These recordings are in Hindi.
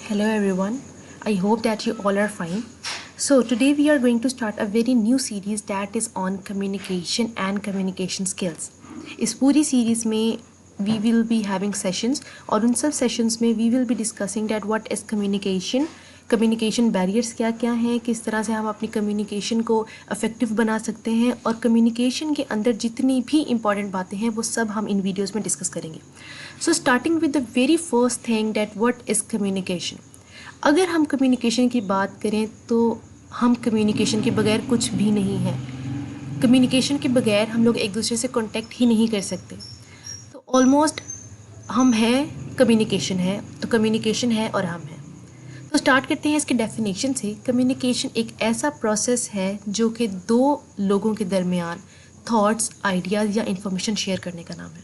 Hello everyone, I hope that you all are fine. So, today we are going to start a very new series that is on communication and communication skills. इस पूरी सीरीज में we will be having sessions और उन सब sessions में we will be discussing that what is communication, communication barriers क्या क्या हैं, किस तरह से हम अपनी कम्युनिकेशन को इफ़ेक्टिव बना सकते हैं और कम्युनिकेशन के अंदर जितनी भी इंपॉर्टेंट बातें हैं वो सब हम इन वीडियोस में डिस्कस करेंगे. So starting with the very first thing that what is communication. अगर हम कम्युनिकेशन की बात करें तो हम कम्युनिकेशन के बगैर कुछ भी नहीं हैं. कम्युनिकेशन के बगैर हम लोग एक दूसरे से कॉन्टेक्ट ही नहीं कर सकते. तो ऑलमोस्ट हम हैं, कम्युनिकेशन है, तो कम्युनिकेशन है और हम हैं. तो स्टार्ट करते हैं इसके डेफिनेशन से. कम्युनिकेशन एक ऐसा प्रोसेस है जो कि दो लोगों के दरमियान थॉट्स, आइडियाज़ या इंफॉर्मेशन शेयर करने का नाम है.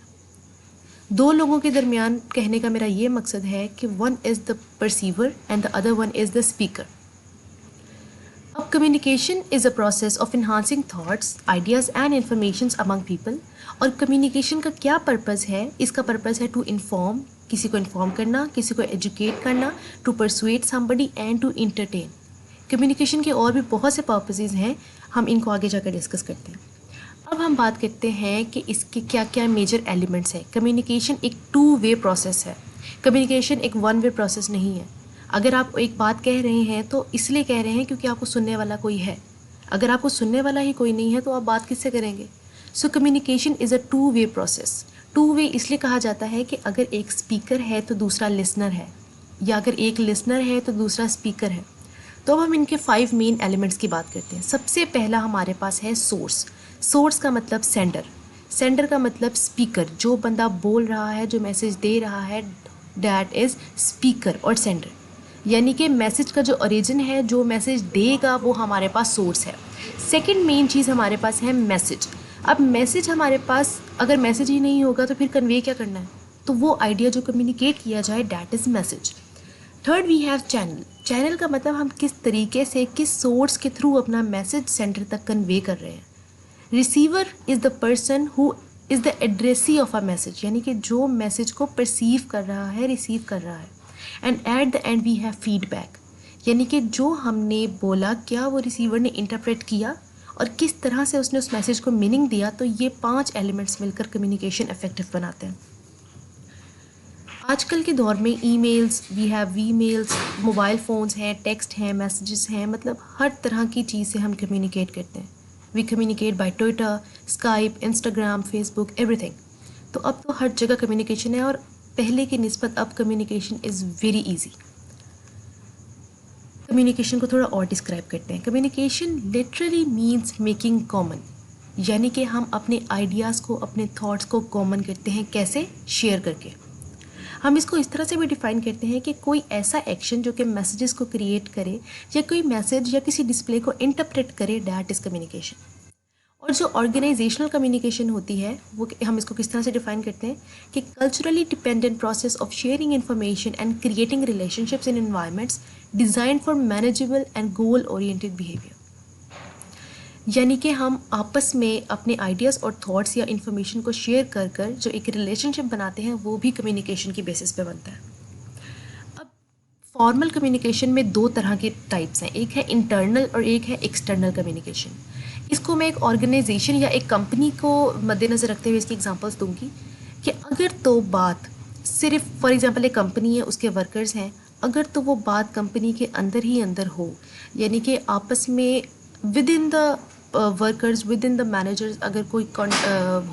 दो लोगों के दरमियान कहने का मेरा ये मकसद है कि one is the perceiver and the other one is the speaker. अब communication is a process of enhancing thoughts, ideas and informations among people. और कम्युनिकेशन का क्या पर्पज़ है? इसका पर्पज़ है टू इन्फॉर्म, किसी को इन्फॉर्म करना, किसी को एजुकेट करना, to persuade somebody and to entertain. Communication के और भी बहुत से पर्पसेस हैं, हम इनको आगे जाकर डिस्कस करते हैं. अब हम बात करते हैं कि इसके क्या क्या मेजर एलिमेंट्स हैं. कम्युनिकेशन एक टू वे प्रोसेस है. कम्युनिकेशन एक वन वे प्रोसेस नहीं है. अगर आप एक बात कह रहे हैं तो इसलिए कह रहे हैं क्योंकि आपको सुनने वाला कोई है. अगर आपको सुनने वाला ही कोई नहीं है तो आप बात किससे करेंगे? So communication is a two way process. Two way इसलिए कहा जाता है कि अगर एक स्पीकर है तो दूसरा लिसनर है, या अगर एक लिसनर है तो दूसरा स्पीकर है. तो अब हम इनके 5 मेन एलिमेंट्स की बात करते हैं. सबसे पहला हमारे पास है सोर्स. सोर्स का मतलब सेंडर. सेंडर का मतलब स्पीकर. जो बंदा बोल रहा है, जो मैसेज दे रहा है, डैट इज़ स्पीकर और सेंडर. यानी कि मैसेज का जो ओरिजिन है, जो मैसेज देगा, वो हमारे पास सोर्स है. सेकंड मेन चीज़ हमारे पास है मैसेज. अब मैसेज हमारे पास, अगर मैसेज ही नहीं होगा तो फिर कन्वे क्या करना है? तो वो आइडिया जो कम्युनिकेट किया जाए, that is message. Third we have channel. Channel का मतलब हम किस तरीके से, किस सोर्स के थ्रू अपना मैसेज सेंडर तक कन्वे कर रहे हैं. Receiver is the person who is the addressee of a message. यानी कि जो मैसेज को परसीव कर रहा है, रिसीव कर रहा है. And at the end we have feedback. यानी कि जो हमने बोला, क्या वो रिसीवर ने इंटरप्रेट किया और किस तरह से उसने उस मैसेज को मीनिंग दिया. तो ये 5 एलिमेंट्स मिलकर कम्युनिकेशन इफेक्टिव बनाते हैं. आजकल के दौर में emails, we have voicemails, mobile phones हैं, टेक्स्ट हैं, मैसेजेस हैं, मतलब हर तरह की चीज़ से हम कम्युनिकेट करते हैं. We communicate by Twitter, Skype, Instagram, Facebook, everything. तो अब तो हर जगह कम्युनिकेशन है और पहले की निस्बत अब communication is very easy. Communication को थोड़ा और डिस्क्राइब करते हैं. Communication literally means making common. यानी कि हम अपने आइडियाज़ को, अपने थॉट्स को कॉमन करते हैं. कैसे? शेयर करके. हम इसको इस तरह से भी डिफ़ाइन करते हैं कि कोई ऐसा एक्शन जो कि मैसेजेस को क्रिएट करे या कोई मैसेज या किसी डिस्प्ले को इंटरप्रेट करे, डैट इज़ कम्युनिकेशन. और जो ऑर्गेनाइजेशनल कम्युनिकेशन होती है वो हम इसको किस तरह से डिफ़ाइन करते हैं कि culturally dependent process of sharing information and creating relationships in environments design for manageable and goal oriented behaviour. यानी कि हम आपस में अपने आइडियाज़ और थॉट्स या इन्फॉर्मेशन को शेयर कर कर जो एक रिलेशनशिप बनाते हैं, वो भी कम्युनिकेशन की बेसिस पे बनता है. अब फॉर्मल कम्युनिकेशन में 2 तरह के टाइप्स हैं. एक है इंटरनल और एक है एक्सटर्नल कम्युनिकेशन. इसको मैं एक ऑर्गेनाइजेशन या एक कंपनी को मद्देनज़र रखते हुए इसकी एग्जांपल्स दूंगी कि अगर तो बात सिर्फ, फॉर एग्जांपल एक कंपनी है, उसके वर्कर्स हैं, अगर तो वो बात कंपनी के अंदर ही अंदर हो, यानी कि आपस में with in the workers, with in the managers अगर कोई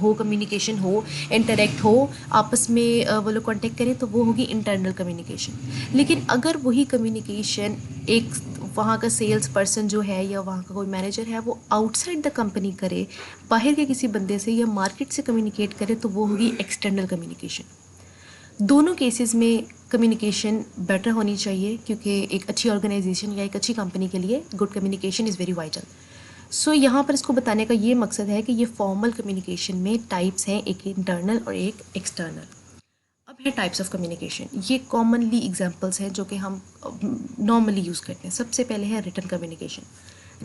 हो, कम्युनिकेशन हो, इंटरेक्ट हो, आपस में वो लोग कॉन्टेक्ट करें, तो वो होगी इंटरनल कम्युनिकेशन. लेकिन अगर वही कम्युनिकेशन एक वहाँ का सेल्स पर्सन जो है या वहाँ का कोई मैनेजर है वो आउटसाइड द कंपनी करे, बाहर के किसी बंदे से या मार्केट से कम्युनिकेट करे, तो वो होगी एक्सटर्नल कम्युनिकेशन. दोनों केसेस में कम्युनिकेशन बेटर होनी चाहिए क्योंकि एक अच्छी ऑर्गेनाइजेशन या एक अच्छी कंपनी के लिए good communication is very vital. So यहाँ पर इसको बताने का ये मकसद है कि ये फॉर्मल कम्युनिकेशन में टाइप्स हैं, एक इंटरनल और एक एक्सटर्नल. अब है टाइप्स ऑफ कम्युनिकेशन. ये कॉमनली एग्जांपल्स हैं जो कि हम नॉर्मली यूज़ करते हैं. सबसे पहले है रिटन कम्युनिकेशन.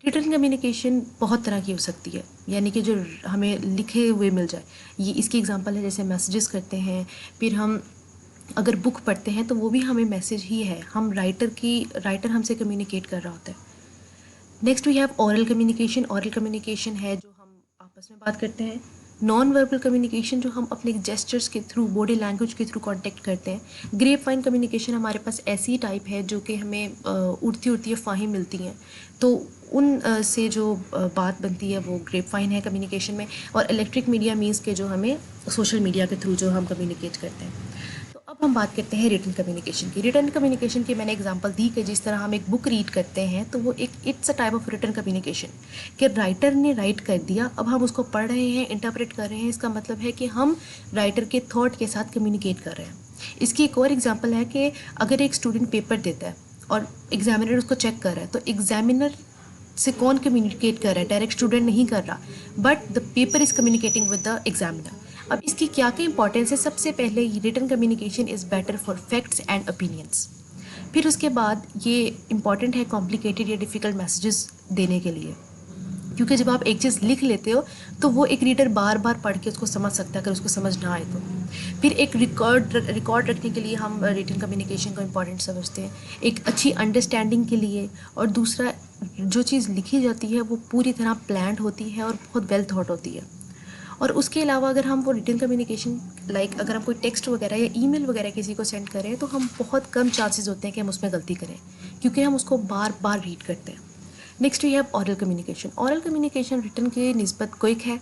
रिटन कम्युनिकेशन बहुत तरह की हो सकती है, यानी कि जो हमें लिखे हुए मिल जाए. ये इसकी एग्जांपल है, जैसे मैसेजेस करते हैं, फिर हम अगर बुक पढ़ते हैं तो वो भी हमें मैसेज ही है, हम राइटर हमसे कम्युनिकेट कर रहा होता है। Next we have oral communication. Oral communication है जो हम आपस में बात करते हैं। नॉन वर्बल कम्युनिकेशन जो हम अपने जेस्चर्स के थ्रू, बॉडी लैंग्वेज के थ्रू कांटेक्ट करते हैं। ग्रेप वाइन कम्युनिकेशन हमारे पास ऐसी टाइप है जो कि हमें उड़ती उड़ती अफवाहें मिलती हैं, तो उन से जो बात बनती है वो ग्रेप वाइन है कम्युनिकेशन में। और इलेक्ट्रिक मीडिया मीन्स के जो हमें सोशल मीडिया के थ्रू जो हम कम्युनिकेट करते हैं। तो अब हम बात करते हैं रिटन कम्युनिकेशन की। रिटन कम्युनिकेशन की मैंने एग्जांपल दी कि जिस तरह हम एक बुक रीड करते हैं तो वो एक it's a type of written communication, कि राइटर ने राइट कर दिया, अब हम उसको पढ़ रहे हैं, इंटरप्रेट कर रहे हैं। इसका मतलब है कि हम राइटर के थॉट के साथ कम्युनिकेट कर रहे हैं। इसकी एक और एग्जाम्पल है कि अगर एक स्टूडेंट पेपर देता है और एग्जामिनर उसको चेक कर रहा है, तो एग्जामिनर से कौन कम्युनिकेट कर रहा है? डायरेक्ट स्टूडेंट नहीं कर रहा, but the paper is communicating with the examiner. अब इसकी क्या क्या इंपॉर्टेंस है? सबसे पहले written communication is better for facts and opinions. फिर उसके बाद ये इंपॉर्टेंट है कॉम्प्लिकेटेड या डिफ़िकल्ट मैसेजेस देने के लिए, क्योंकि जब आप एक चीज़ लिख लेते हो तो वो एक रीडर बार बार पढ़ के उसको समझ सकता है अगर उसको समझ ना आए तो। फिर एक रिकॉर्ड रखने के लिए हम रिटन कम्युनिकेशन को इम्पॉर्टेंट समझते हैं, एक अच्छी अंडरस्टैंडिंग के लिए। और दूसरा, जो चीज़ लिखी जाती है वो पूरी तरह प्लान्ड होती है और बहुत वेल थॉट होती है। और उसके अलावा अगर हम वो रिटन कम्युनिकेशन अगर हम कोई टेक्स्ट वगैरह या ईमेल वगैरह किसी को सेंड करें तो हम बहुत कम चांसेस होते हैं कि हम उसमें गलती करें, क्योंकि हम उसको बार बार रीड करते हैं। Next we have oral communication. Oral communication written के निस्बत क्विक है,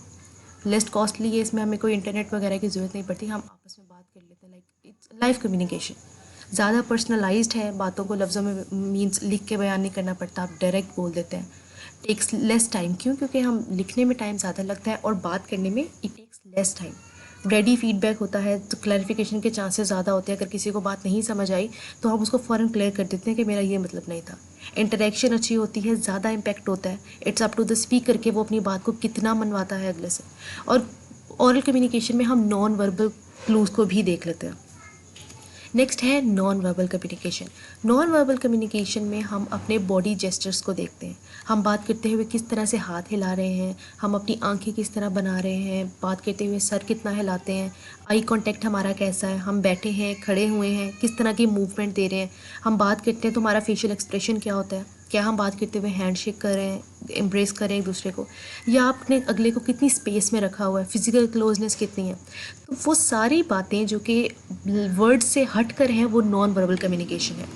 लेस कॉस्टली है, इसमें हमें कोई इंटरनेट वगैरह की ज़रूरत नहीं पड़ती, हम आपस में बात कर लेते हैं। लाइक इट्स लाइव कम्युनिकेशन, ज़्यादा पर्सनलाइज्ड है, बातों को लफ्ज़ों में मीन्स लिख के बयान नहीं करना पड़ता, आप डायरेक्ट बोल देते हैं। टेक्स लेस टाइम, क्यों? क्योंकि हम लिखने में टाइम ज़्यादा लगता है और बात करने में it takes less time. Ready feedback होता है तो क्लैरिफिकेशन के चांसेस ज़्यादा होते हैं। अगर किसी को बात नहीं समझ आई तो हम उसको फ़ौरन क्लियर कर देते हैं कि मेरा ये मतलब नहीं था। इंटरेक्शन अच्छी होती है, ज़्यादा इम्पैक्ट होता है। It's up to the speaker कि वो अपनी बात को कितना मनवाता है अगले से। और ओरल कम्युनिकेशन में हम नॉन वर्बल क्लूज़ को भी देख लेते हैं। नेक्स्ट है non verbal communication. Non verbal communication में हम अपने बॉडी जेस्चर्स को देखते हैं, हम बात करते हुए किस तरह से हाथ हिला रहे हैं, हम अपनी आंखें किस तरह बना रहे हैं, बात करते हुए सर कितना हिलाते हैं, आई कांटेक्ट हमारा कैसा है, हम बैठे हैं, खड़े हुए हैं, किस तरह की मूवमेंट दे रहे हैं, हम बात करते हैं तो हमारा फेशियल एक्सप्रेशन क्या होता है, क्या हम बात करते हुए हैंडशेक कर रहे हैं, एम्ब्रेस कर रहे हैं एक दूसरे को, या आपने अगले को कितनी स्पेस में रखा हुआ है, फिजिकल क्लोजनेस कितनी है। तो वो सारी बातें जो कि वर्ड से हट कर हैं वो नॉन वर्बल कम्युनिकेशन है।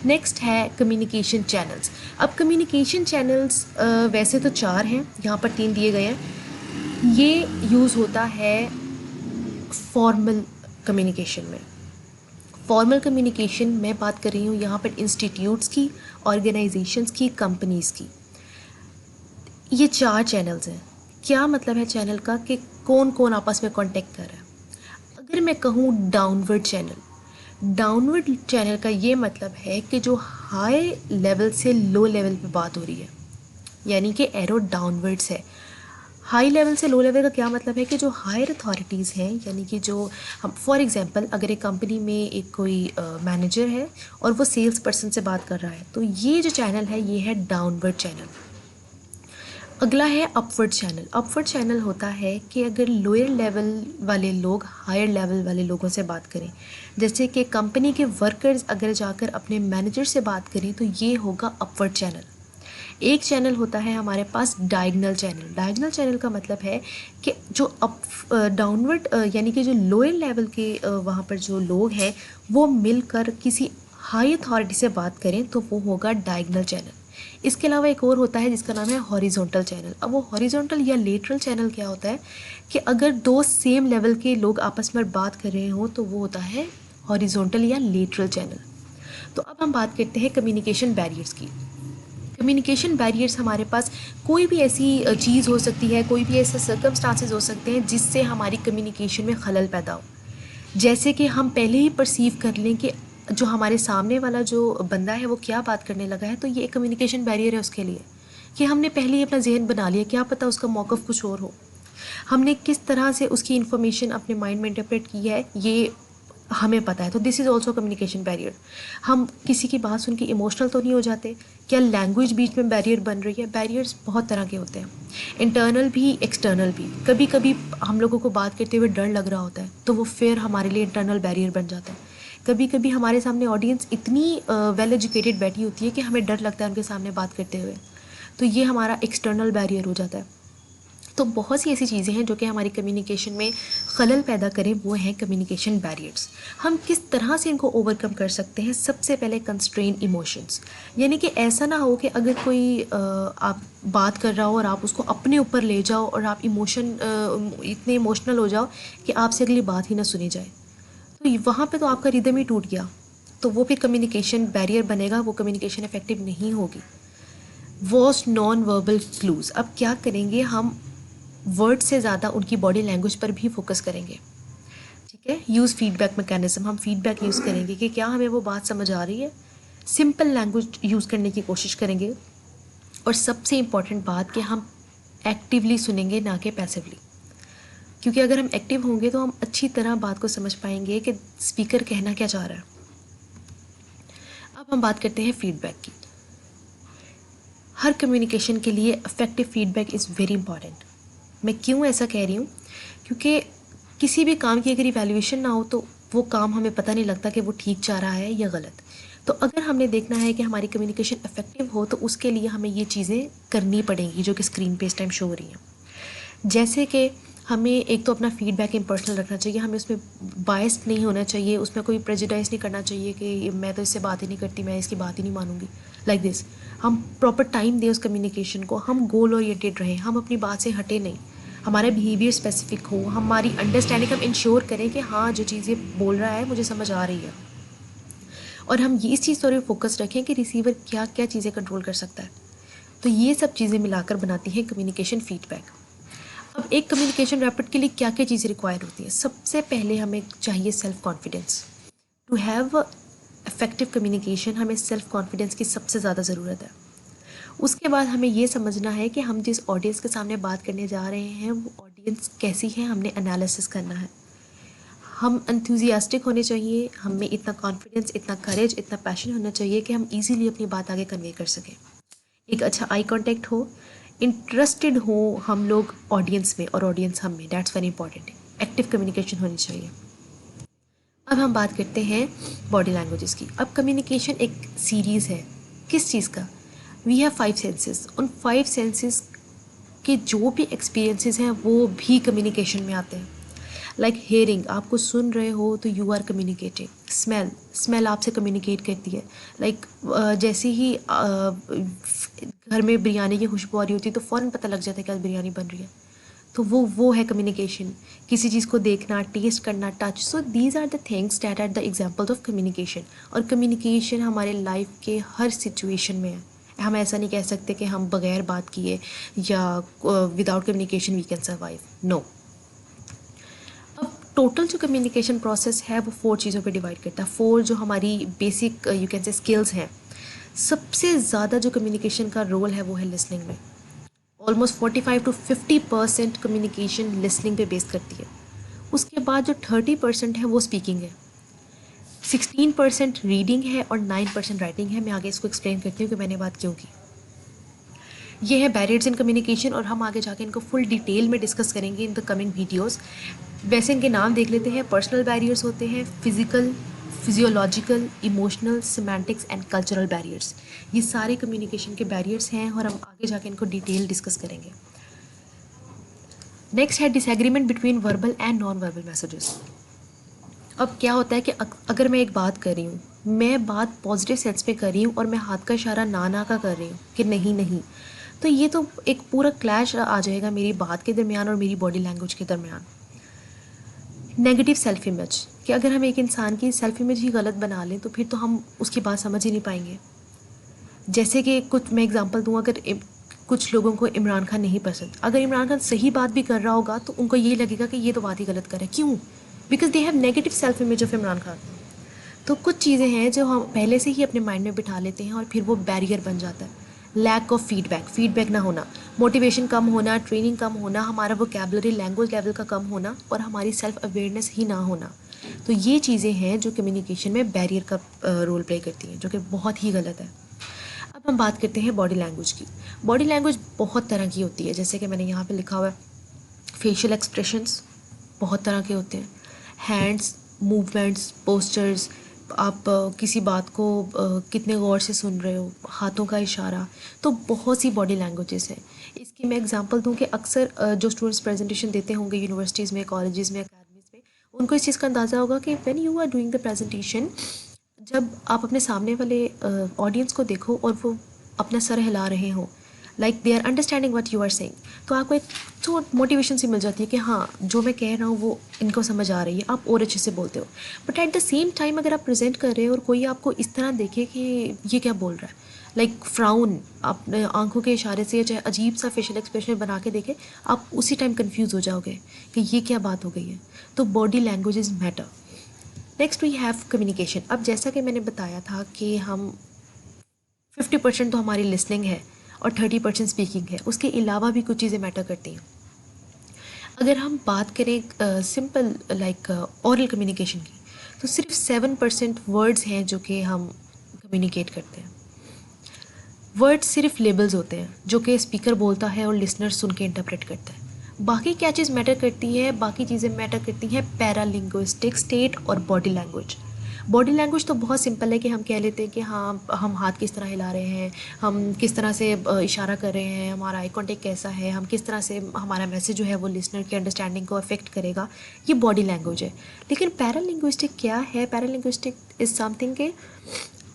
नेक्स्ट है कम्युनिकेशन चैनल्स। अब कम्युनिकेशन चैनल्स वैसे तो 4 हैं, यहाँ पर 3 दिए गए हैं। ये यूज़ होता है फॉर्मल कम्युनिकेशन में। फॉर्मल कम्युनिकेशन मैं बात कर रही हूँ यहाँ पर इंस्टीट्यूट्स की, ऑर्गेनाइजेशंस की, कंपनीज़ की। ये 4 चैनल्स हैं। क्या मतलब है चैनल का? कि कौन कौन आपस में कांटेक्ट कर रहा है। अगर मैं कहूँ डाउनवर्ड चैनल, डाउनवर्ड चैनल का ये मतलब है कि जो हाई लेवल से लो लेवल पे बात हो रही है, यानी कि एरो डाउनवर्ड्स है। हाई लेवल से लो लेवल का क्या मतलब है? कि जो हायर अथॉरिटीज़ हैं, यानी कि जो हम फॉर एग्जांपल अगर एक कंपनी में एक कोई मैनेजर है और वो सेल्स पर्सन से बात कर रहा है, तो ये जो चैनल है ये है डाउनवर्ड चैनल। अगला है अपवर्ड चैनल। अपवर्ड चैनल होता है कि अगर लोअर लेवल वाले लोग हायर लेवल वाले लोगों से बात करें, जैसे कि कंपनी के वर्कर्स अगर जाकर अपने मैनेजर से बात करें, तो ये होगा अपवर्ड चैनल। एक चैनल होता है हमारे पास डायगनल चैनल। डायगनल चैनल का मतलब है कि जो अप डाउनवर्ड यानी कि जो लोअर लेवल के वहाँ पर जो लोग हैं वो मिलकर किसी हाई अथॉरिटी से बात करें तो वो होगा डायगनल चैनल। इसके अलावा एक और होता है जिसका नाम है हॉरिजॉन्टल चैनल। अब वो हॉरिजॉन्टल या लेटरल चैनल क्या होता है? कि अगर दो सेम लेवल के लोग आपस में बात कर रहे हों तो वो होता है हॉरिजॉन्टल या लेटरल चैनल। तो अब हम बात करते हैं कम्युनिकेशन बैरियर्स की। कम्युनिकेशन बैरियर्स हमारे पास कोई भी ऐसी चीज़ हो सकती है, कोई भी ऐसे सर्कमस्टांसेस हो सकते हैं जिससे हमारी कम्युनिकेशन में खलल पैदा हो। जैसे कि हम पहले ही परसीव कर लें कि जो हमारे सामने वाला जो बंदा है वो क्या बात करने लगा है, तो ये एक कम्युनिकेशन बैरियर है उसके लिए, कि हमने पहले ही अपना जहन बना लिया, क्या पता उसका मौक़िफ़ कुछ और हो। हमने किस तरह से उसकी इन्फॉर्मेशन अपने माइंड में इंटरप्रेट की है ये हमें पता है, तो this is also communication barrier. हम किसी की बात सुन के इमोशनल तो नहीं हो जाते? क्या लैंग्वेज बीच में बैरियर बन रही है? बैरियर्स बहुत तरह के होते हैं, इंटरनल भी एक्सटर्नल भी। कभी कभी हम लोगों को बात करते हुए डर लग रहा होता है तो वो फिर हमारे लिए इंटरनल बैरियर बन जाता है। कभी कभी हमारे सामने ऑडियंस इतनी वेल एजुकेटेड बैठी होती है कि हमें डर लगता है उनके सामने बात करते हुए, तो ये हमारा एक्सटर्नल बैरियर हो जाता है। तो बहुत सी ऐसी चीज़ें हैं जो कि हमारी कम्युनिकेशन में खलल पैदा करें, वो हैं कम्युनिकेशन बैरियर्स। हम किस तरह से इनको ओवरकम कर सकते हैं? सबसे पहले कंस्ट्रेन इमोशंस, यानी कि ऐसा ना हो कि अगर कोई आप बात कर रहा हो और आप उसको अपने ऊपर ले जाओ और आप इतने इमोशनल हो जाओ कि आपसे अगली बात ही ना सुनी जाए, तो वहाँ पे तो आपका रिदम ही टूट गया, तो वो फिर कम्युनिकेशन बैरियर बनेगा, वो कम्युनिकेशन इफेक्टिव नहीं होगी। वॉस नॉन वर्बल क्लूज़, अब क्या करेंगे हम, वर्ड से ज़्यादा उनकी बॉडी लैंग्वेज पर भी फोकस करेंगे। ठीक है, यूज़ फीडबैक मैकेनिज्म, हम फीडबैक यूज़ करेंगे कि क्या हमें वो बात समझ आ रही है। सिंपल लैंग्वेज यूज़ करने की कोशिश करेंगे। और सबसे इम्पॉर्टेंट बात कि हम एक्टिवली सुनेंगे, ना कि पैसिवली, क्योंकि अगर हम एक्टिव होंगे तो हम अच्छी तरह बात को समझ पाएंगे कि स्पीकर कहना क्या चाह रहा है। अब हम बात करते हैं फीडबैक की। हर कम्युनिकेशन के लिए effective feedback is very important. मैं क्यों ऐसा कह रही हूँ? क्योंकि किसी भी काम की अगर इवैल्यूएशन ना हो तो वो काम हमें पता नहीं लगता कि वो ठीक जा रहा है या गलत। तो अगर हमने देखना है कि हमारी कम्युनिकेशन इफेक्टिव हो तो उसके लिए हमें ये चीज़ें करनी पड़ेंगी जो कि स्क्रीन पे इस टाइम शो हो रही हैं। जैसे कि हमें एक तो अपना फीडबैक इम्पर्सनल रखना चाहिए, हमें उसमें बायस्ड नहीं होना चाहिए, उसमें कोई प्रेजुडाइज नहीं करना चाहिए कि मैं तो इससे बात ही नहीं करती, मैं इसकी बात ही नहीं मानूंगी, लाइक दिस। हम प्रॉपर टाइम दें उस कम्युनिकेशन को, हम गोल ओरिएंटेड रहें, हम अपनी बात से हटे नहीं, हमारा बिहेवियर स्पेसिफिक हो, हमारी अंडरस्टैंडिंग हम इंश्योर करें कि हाँ जो चीज़ें बोल रहा है मुझे समझ आ रही है, और हम ये इस चीज़ पर फोकस रखें कि रिसीवर क्या क्या चीज़ें कंट्रोल कर सकता है। तो ये सब चीज़ें मिलाकर बनाती हैं कम्युनिकेशन फीडबैक। अब एक कम्युनिकेशन रैपिड के लिए क्या क्या चीज़ें रिक्वायर होती हैं? सबसे पहले हमें चाहिए self confidence. To have effective communication हमें सेल्फ कॉन्फिडेंस की सबसे ज़्यादा ज़रूरत है। उसके बाद हमें ये समझना है कि हम जिस ऑडियंस के सामने बात करने जा रहे हैं वो ऑडियंस कैसी है, हमने एनालिसिस करना है। हम एंथुजियास्टिक होने चाहिए, हमें इतना कॉन्फिडेंस, इतना करेज, इतना पैशन होना चाहिए कि हम इजीली अपनी बात आगे कन्वे कर सकें। एक अच्छा आई कांटेक्ट हो, इंटरेस्टेड हो हम लोग ऑडियंस में और ऑडियंस हम में, that's very important. Active communication होनी चाहिए। अब हम बात करते हैं बॉडी लैंग्वेजेस की। अब कम्युनिकेशन एक सीरीज़ है, किस चीज़ का? वी हैव 5 सेंसेस, उन 5 सेंसेस के जो भी एक्सपीरियंसेस हैं वो भी कम्युनिकेशन में आते हैं। लाइक हेयरिंग, आप कुछ सुन रहे हो तो you are communicating. Smell, smell आपसे कम्युनिकेट करती है। लाइक जैसे ही घर में बिरयानी की खुशबू आ रही होती है तो फ़ौरन पता लग जाता है कि आज बिरयानी बन रही है, तो वो है कम्युनिकेशन। किसी चीज़ को देखना, टेस्ट करना, touch, so these are the things that are the examples of communication. और कम्युनिकेशन हमारे लाइफ के हर सिचुएशन में है। हम ऐसा नहीं कह सकते कि हम बगैर बात किए या without communication we can survive, no. अब टोटल जो कम्युनिकेशन प्रोसेस है वो 4 चीज़ों पे डिवाइड करता है। 4 जो हमारी basic you can say skills हैं। सबसे ज़्यादा जो कम्युनिकेशन का रोल है वो है लिसनिंग में। ऑलमोस्ट 45 to 50% कम्युनिकेशन लिसनिंग पे बेस करती है। उसके बाद जो 30% है वो स्पीकिंग है, 16% रीडिंग है और 9% राइटिंग है। मैं आगे इसको एक्सप्लेन करती हूँ कि मैंने बात क्यों की। ये है बैरियर्स इन कम्युनिकेशन और हम आगे जाके इनको फुल डिटेल में डिस्कस करेंगे इन द कमिंग वीडियोस। वैसे इनके नाम देख लेते हैं। पर्सनल बैरियर्स होते हैं, physical, physiological, emotional, semantics and cultural barriers. ये सारे कम्युनिकेशन के बैरियर्स हैं और हम आगे जाके इनको डिटेल डिस्कस करेंगे। नेक्स्ट है disagreement between verbal and non verbal messages. अब क्या होता है कि अगर मैं एक बात कर रही हूँ, मैं बात पॉजिटिव सेंस में कर रही हूँ और मैं हाथ का इशारा ना का कर रही हूँ कि नहीं नहीं, तो ये तो एक पूरा क्लैश आ जाएगा मेरी बात के दरमियान और मेरी बॉडी लैंग्वेज के दरमियान। नेगेटिव सेल्फ इमेज, कि अगर हम एक इंसान की सेल्फ इमेज ही गलत बना लें तो फिर तो हम उसकी बात समझ ही नहीं पाएंगे। जैसे कि कुछ मैं एग्जांपल दूँ, अगर कुछ लोगों को इमरान खान नहीं पसंद, अगर इमरान खान सही बात भी कर रहा होगा तो उनको ये लगेगा कि ये तो बात ही गलत कर रहा है। क्यों? Because they have negative self image of Imran Khan. तो कुछ चीज़ें हैं जो हम पहले से ही अपने माइंड में बिठा लेते हैं और फिर वो बैरियर बन जाता है। लैक ऑफ फीडबैक, फीडबैक ना होना, मोटिवेशन कम होना, ट्रेनिंग कम होना, हमारा वोकैबुलरी लैंग्वेज लेवल का कम होना और हमारी सेल्फ अवेयरनेस ही ना होना। तो ये चीज़ें हैं जो कम्युनिकेशन में बैरियर का रोल प्ले करती हैं, जो कि बहुत ही गलत है। अब हम बात करते हैं बॉडी लैंग्वेज की। बॉडी लैंग्वेज बहुत तरह की होती है, जैसे कि मैंने यहाँ पे लिखा हुआ है। फेशियल एक्सप्रेशंस बहुत तरह के होते हैं, हैंड्स, मूवमेंट्स, पोस्चर्स, आप किसी बात को कितने गौर से सुन रहे हो, हाथों का इशारा, तो बहुत सी बॉडी लैंग्वेजेस हैं। इसकी मैं एग्जांपल दूं कि अक्सर जो स्टूडेंट्स प्रेजेंटेशन देते होंगे यूनिवर्सिटीज़ में, कॉलेजेस में, अकेडमीज़ में, उनको इस चीज़ का अंदाज़ा होगा कि when you are doing the presentation, जब आप अपने सामने वाले ऑडियंस को देखो और वो अपना सर हिला रहे हो, like they are understanding what you are saying, तो आपको एक तो मोटिवेशन सी मिल जाती है कि हाँ, जो मैं कह रहा हूँ वो इनको समझ आ रही है, आप और अच्छे से बोलते हो। But at the same time अगर आप प्रेजेंट कर रहे हो और कोई आपको इस तरह देखे कि ये क्या बोल रहा है, लाइक फ्राउन, अपने आंखों के इशारे से, चाहे अजीब सा फेशियल एक्सप्रेशन बना के देखे, आप उसी टाइम कन्फ्यूज़ हो जाओगे कि ये क्या बात हो गई है। तो body language is matter. Next we have communication. अब जैसा कि मैंने बताया था कि हम 50% तो हमारी लिसनिंग है और 30% स्पीकिंग है, उसके अलावा भी कुछ चीज़ें मैटर करती हैं। अगर हम बात करें सिंपल लाइक ओरल कम्युनिकेशन की, तो सिर्फ 7% वर्ड्स हैं जो कि हम कम्युनिकेट करते हैं। वर्ड्स सिर्फ लेबल्स होते हैं जो कि स्पीकर बोलता है और लिसनर सुन के इंटरप्रेट करता है। बाकी क्या चीज़ मैटर करती है? बाकी चीज़ें मैटर करती हैं पैरालिंग्विस्टिक स्टेट और बॉडी लैंग्वेज। बॉडी लैंग्वेज तो बहुत सिंपल है कि हम कह लेते हैं कि हाँ, हम हाथ किस तरह हिला रहे हैं, हम किस तरह से इशारा कर रहे हैं, हमारा आई कॉन्टेक्ट कैसा है, हम किस तरह से हमारा मैसेज जो है वो लिसनर की अंडरस्टैंडिंग को अफेक्ट करेगा, ये बॉडी लैंग्वेज है। लेकिन पैरालिंग्विस्टिक क्या है? पैरालिंग्विस्टिक इज़ समथिंग के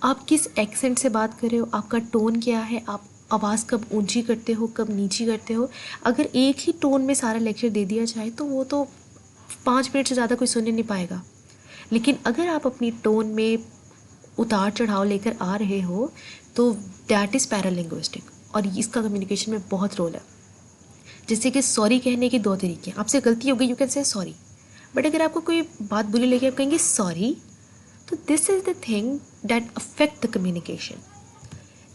आप किस एक्सेंट से बात कर रहे हो, आपका टोन क्या है, आप आवाज़ कब ऊंची करते हो, कब नीची करते हो। अगर एक ही टोन में सारा लेक्चर दे दिया जाए तो वो तो 5 मिनट से ज़्यादा कोई सुन नहीं पाएगा। लेकिन अगर आप अपनी टोन में उतार चढ़ाव लेकर आ रहे हो तो दैट इज़ पैरालिंग्विस्टिक, और इसका कम्युनिकेशन में बहुत रोल है। जैसे कि सॉरी कहने के 2 तरीके हैं। आपसे गलती हो गई, you can say sorry, but अगर आपको कोई बात बुरी लगी, आप कहेंगे सॉरी। तो this is the thing that affect the communication.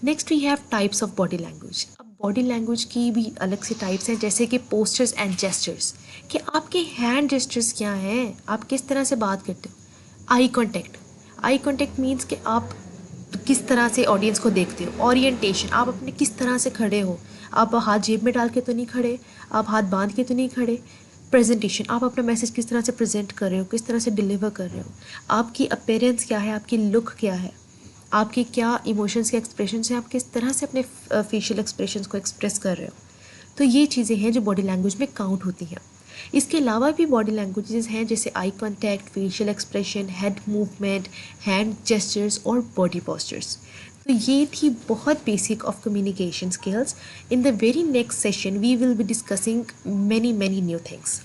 Next we have types of body language. अब बॉडी लैंग्वेज की भी अलग से टाइप्स हैं, जैसे कि पोस्चर्स एंड जेस्चर्स, कि आपके हैंड जेस्चर्स क्या हैं, आप किस तरह से बात करते हो। Eye contact, eye contact means कि आप किस तरह से ऑडियंस को देखते हो। ओरिएंटेशन, आप अपने किस तरह से खड़े हो, आप हाथ जेब में डाल के तो नहीं खड़े, आप हाथ बांध के तो नहीं खड़े। प्रेजेंटेशन, आप अपना मैसेज किस तरह से प्रेजेंट कर रहे हो, किस तरह से डिलीवर कर रहे हो। आपकी अपीयरेंस क्या है, आपकी लुक क्या है, आपके क्या इमोशंस के एक्सप्रेशन हैं, आप किस तरह से अपने फेशियल एक्सप्रेशंस को एक्सप्रेस कर रहे हो। तो ये चीज़ें हैं जो बॉडी लैंग्वेज में काउंट होती हैं। इसके अलावा भी बॉडी लैंग्वेजेस हैं, जैसे eye contact, facial expression, head movement, hand gestures और बॉडी पोस्चर्स। तो ये थी बहुत basic of communication skills. In the very next session we will be discussing many new things.